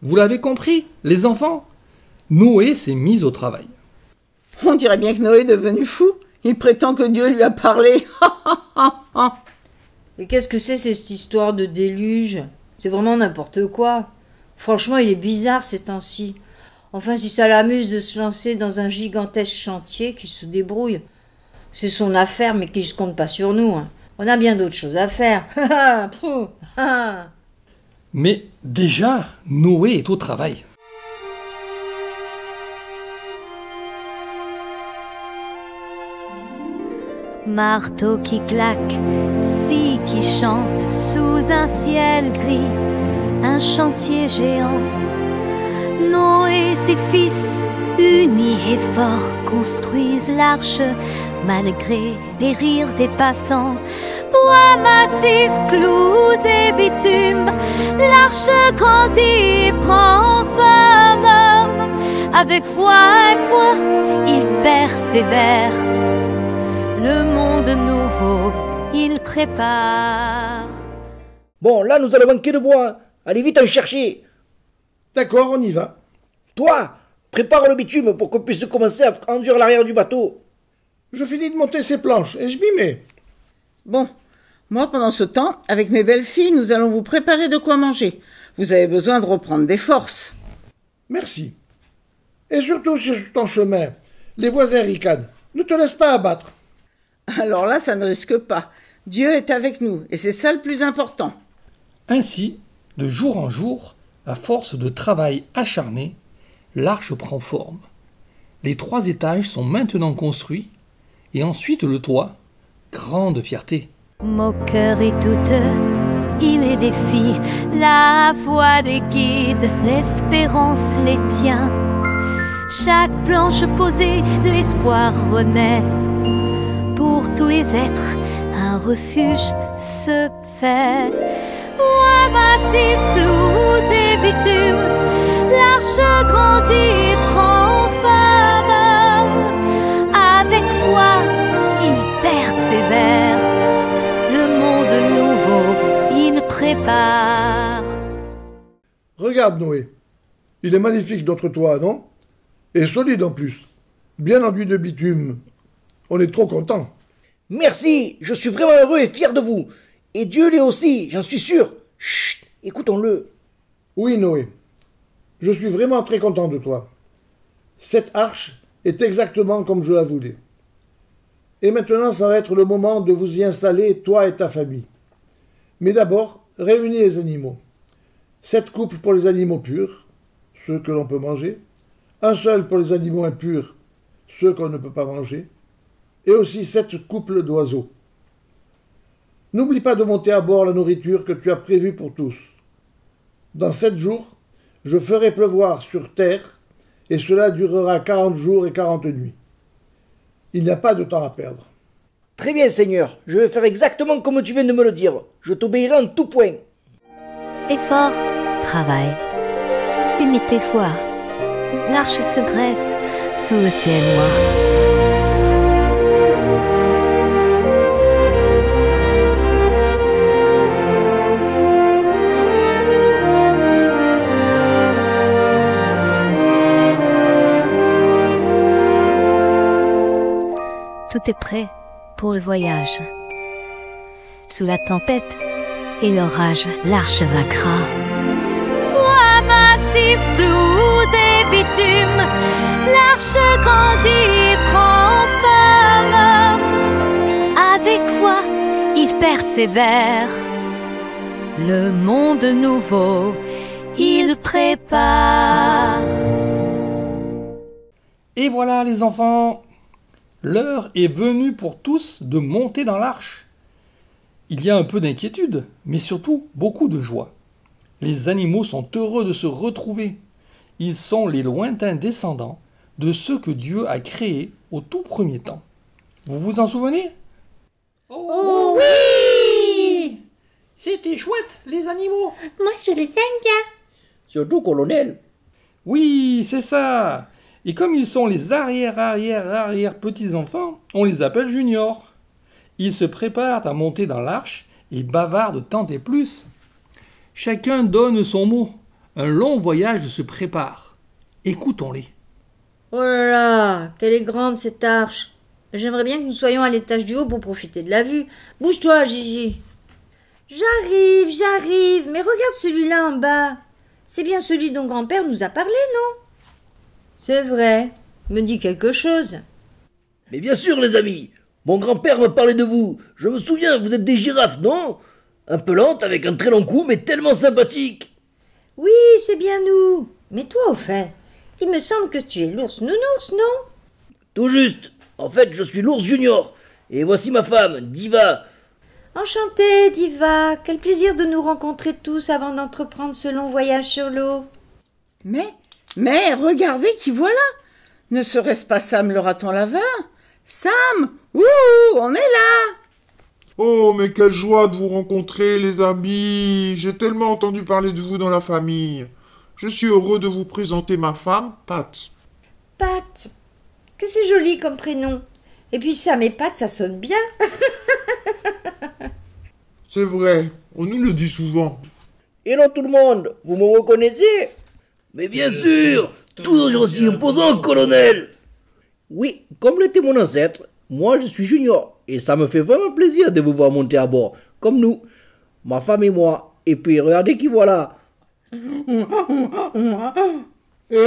Vous l'avez compris, les enfants? Noé s'est mis au travail. On dirait bien que Noé est devenu fou. Il prétend que Dieu lui a parlé. Et qu'est-ce que c'est cette histoire de déluge? C'est vraiment n'importe quoi. Franchement, il est bizarre ces temps-ci. Enfin, si ça l'amuse de se lancer dans un gigantesque chantier, qu'il se débrouille. C'est son affaire, mais qu'il ne compte pas sur nous. Hein. On a bien d'autres choses à faire. Mais déjà, Noé est au travail. Marteau qui claque, scie qui chante sous un ciel gris, un chantier géant. Noé et ses fils, unis et forts, construisent l'arche malgré les rires des passants. Bois massif, clous et bitume, l'arche grandit et prend forme. Avec foi, il persévère. Le monde nouveau, il prépare. Bon, là, nous allons manquer de bois. Allez vite en chercher. D'accord, on y va. Toi, prépare le bitume pour qu'on puisse commencer à enduire l'arrière du bateau. Je finis de monter ces planches et je m'y mets. Bon, moi, pendant ce temps, avec mes belles filles, nous allons vous préparer de quoi manger. Vous avez besoin de reprendre des forces. Merci. Et surtout, si sur ton chemin, les voisins ricanent, ne te laisse pas abattre. Alors là, ça ne risque pas. Dieu est avec nous, et c'est ça le plus important. Ainsi, de jour en jour, à force de travail acharné, l'arche prend forme. Les 3 étages sont maintenant construits, et ensuite le toit. Grande fierté. Moqueur et douteux, il les défie, la foi les guide, l'espérance les tient. Chaque planche posée, l'espoir renaît. Pour tous les êtres, un refuge se fait. Bois massif, clous et bitume, l'arche grandit et prend forme. Avec foi, il persévère. Le monde nouveau, il prépare. Regarde, Noé. Il est magnifique, notre toit, non? Et solide en plus. Bien enduit de bitume. On est trop contents. Merci, je suis vraiment heureux et fier de vous. Et Dieu l'est aussi, j'en suis sûr. Chut, écoutons-le. Oui, Noé. Je suis vraiment très content de toi. Cette arche est exactement comme je la voulais. Et maintenant, ça va être le moment de vous y installer, toi et ta famille. Mais d'abord, réunis les animaux. 7 couples pour les animaux purs, ceux que l'on peut manger. Un seul pour les animaux impurs, ceux qu'on ne peut pas manger. Et aussi 7 couples d'oiseaux. N'oublie pas de monter à bord la nourriture que tu as prévue pour tous. Dans 7 jours, je ferai pleuvoir sur terre, et cela durera 40 jours et 40 nuits. Il n'y a pas de temps à perdre. Très bien, Seigneur, je vais faire exactement comme tu viens de me le dire. Je t'obéirai en tout point. Effort, travail, unité, foi. L'arche se dresse sous le ciel noir. Tout est prêt pour le voyage. Sous la tempête et l'orage, l'arche vaincra. Bois massif, clous et bitume, l'arche grandit et prend forme. Avec foi, il persévère. Le monde nouveau, il prépare. Et voilà les enfants, l'heure est venue pour tous de monter dans l'arche. Il y a un peu d'inquiétude, mais surtout beaucoup de joie. Les animaux sont heureux de se retrouver. Ils sont les lointains descendants de ceux que Dieu a créés au tout premier temps. Vous vous en souvenez? Oh oui! C'était chouette, les animaux. Moi, je les aime bien. Surtout, colonel. Oui, c'est ça. Et comme ils sont les arrière petits-enfants, on les appelle juniors. Ils se préparent à monter dans l'arche et bavardent tant et plus. Chacun donne son mot. Un long voyage se prépare. Écoutons-les. Oh là là, quelle est grande cette arche. J'aimerais bien que nous soyons à l'étage du haut pour profiter de la vue. Bouge-toi, Gigi. J'arrive, mais regarde celui-là en bas. C'est bien celui dont grand-père nous a parlé, non? C'est vrai, me dit quelque chose. Mais bien sûr, les amis. Mon grand-père me parlait de vous. Je me souviens, vous êtes des girafes, non? Un peu lentes, avec un très long cou, mais tellement sympathiques. Oui, c'est bien nous. Mais toi, au fait, il me semble que tu es l'ours nounours, non? Tout juste. En fait, je suis l'ours junior. Et voici ma femme, Diva. Enchantée, Diva. Quel plaisir de nous rencontrer tous avant d'entreprendre ce long voyage sur l'eau. Mais, regardez qui voilà. Ne serait-ce pas Sam le raton laveur? Sam, ouh, on est là. Oh, mais quelle joie de vous rencontrer, les amis. J'ai tellement entendu parler de vous dans la famille. Je suis heureux de vous présenter ma femme, Pat. Pat, que c'est joli comme prénom. Et puis Sam et Pat, ça sonne bien. C'est vrai, on nous le dit souvent. Et non tout le monde, vous me reconnaissez? Mais bien sûr, toujours aussi imposant, colonel. Oui, comme l'était mon ancêtre, moi je suis junior. Et ça me fait vraiment plaisir de vous voir monter à bord, comme nous, ma femme et moi. Et puis regardez qui voilà. Et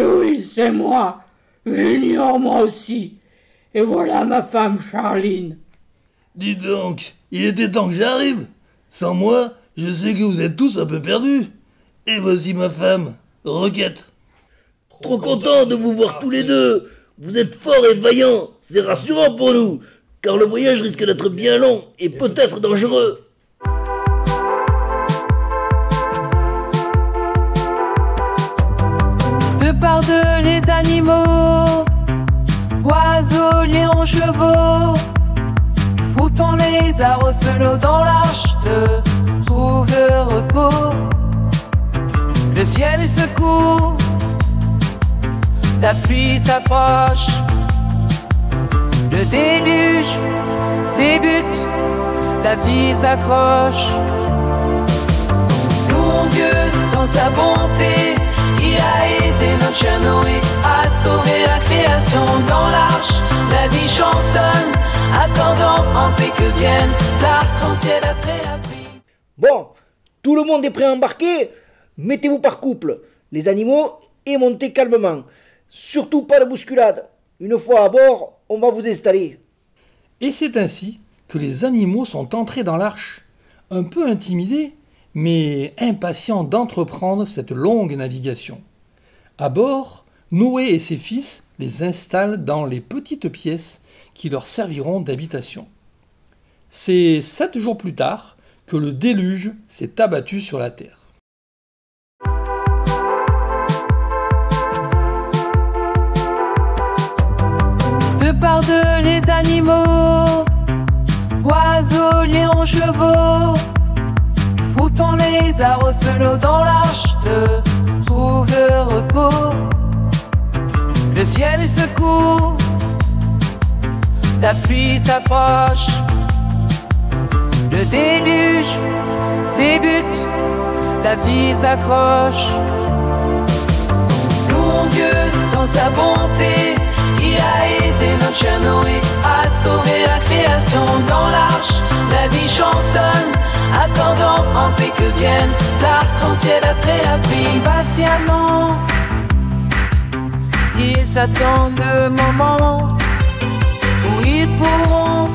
oui, c'est moi, Junior, moi aussi. Et voilà ma femme Charline. Dis donc, il était temps que j'arrive. Sans moi, je sais que vous êtes tous un peu perdus. Et voici ma femme, Roquette. Trop content de vous voir tous les deux. Vous êtes forts et vaillants, c'est rassurant pour nous, car le voyage risque d'être bien long et peut-être dangereux. De par deux les animaux, oiseaux, lions, chevaux, moutons, lézards, ocelots dans l'arche te trouve le repos. Le ciel se couvre, la pluie s'approche, le déluge débute, la vie s'accroche. Mon Dieu, dans sa bonté, il a aidé notre chien Noé à sauver la création dans l'arche. La vie chantonne, attendant en paix que vienne l'arc-en-ciel après la pluie. Bon, tout le monde est prêt à embarquer? Mettez-vous par couple, les animaux, et montez calmement. Surtout pas de bousculade. Une fois à bord, on va vous installer. Et c'est ainsi que les animaux sont entrés dans l'arche, un peu intimidés, mais impatients d'entreprendre cette longue navigation. À bord, Noé et ses fils les installent dans les petites pièces qui leur serviront d'habitation. C'est 7 jours plus tard que le déluge s'est abattu sur la terre. De par deux les animaux, oiseaux, lions, chevaux, moutons, lézards, ocelots dans l'arche te trouve le repos. Le ciel se couvre, la pluie s'approche, le déluge débute, la vie s'accroche. Mon Dieu, dans sa bonté, il a aidé notre chien Noé à sauver la création dans l'arche. La vie chantonne, attendant en paix que vienne l'arc-en-ciel après la pluie. Patiemment, ils attendent le moment où ils pourront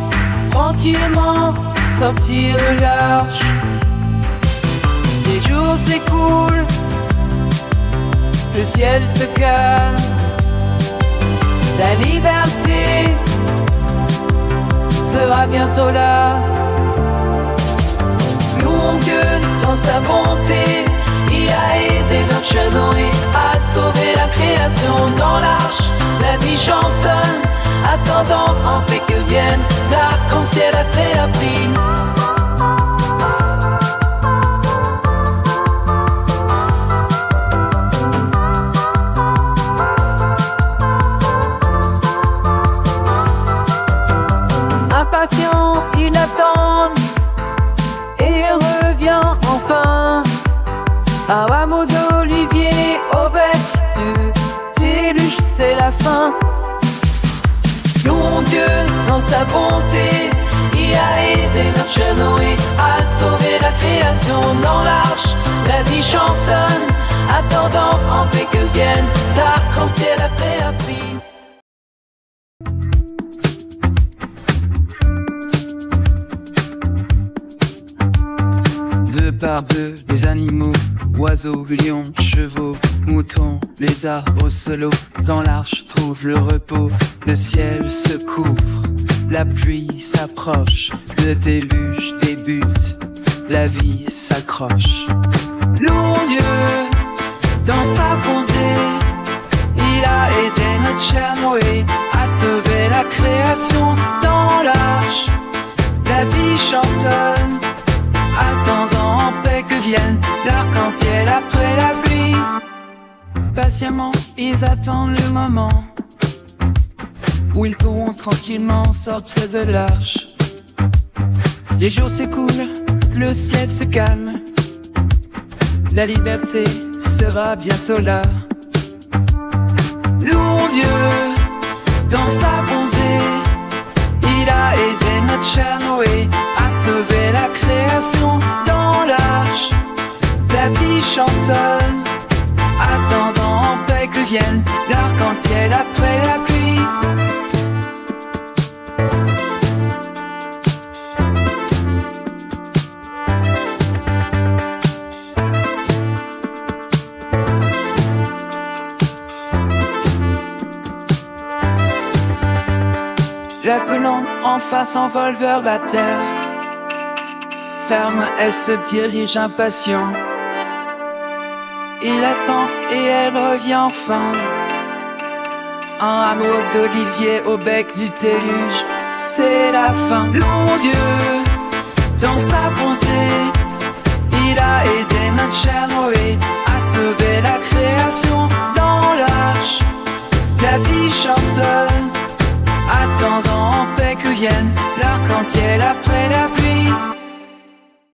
tranquillement sortir de l'arche. Les jours s'écoulent, le ciel se calme. La liberté sera bientôt là. Mon Dieu, dans sa bonté, il a aidé notre chien Noé à sauver la création dans l'arche. La vie chantonne, attendant en paix que vienne l'arc-en-ciel après la pluie. Impatient, il attend et revient enfin à un hameau d'olivier dans sa bonté, il a aidé notre Noé à sauver la création dans l'arche. La vie chantonne, attendant en paix que vienne l'arc-en-ciel après la pluie. Deux par deux, les animaux, oiseaux, lions, chevaux, moutons, lézards au solo. Dans l'arche trouve le repos, le ciel se couvre, la pluie s'approche, le déluge débute, la vie s'accroche. Louons Dieu dans sa bonté, il a aidé notre cher Noé à sauver la création dans l'arche. La vie chantonne, attendant en paix que vienne l'arc-en-ciel après la pluie. Patiemment, ils attendent le moment où ils pourront tranquillement sortir de l'arche. Les jours s'écoulent, le ciel se calme, la liberté sera bientôt là. Louons Dieu dans sa bonté, il a aidé notre cher Noé à sauver la création dans l'arche. La vie chantonne, attendant en paix que vienne l'arc-en-ciel après la pluie. La colombe en face envole vers la terre. Ferme, elle se dirige impatient. Il attend et elle revient enfin. Un rameau d'olivier au bec du déluge, c'est la fin. Louons Dieu dans sa bonté, il a aidé notre cher Noé à sauver la création dans l'arche. La vie chantonne, attendant en paix que vienne l'arc-en-ciel après la pluie.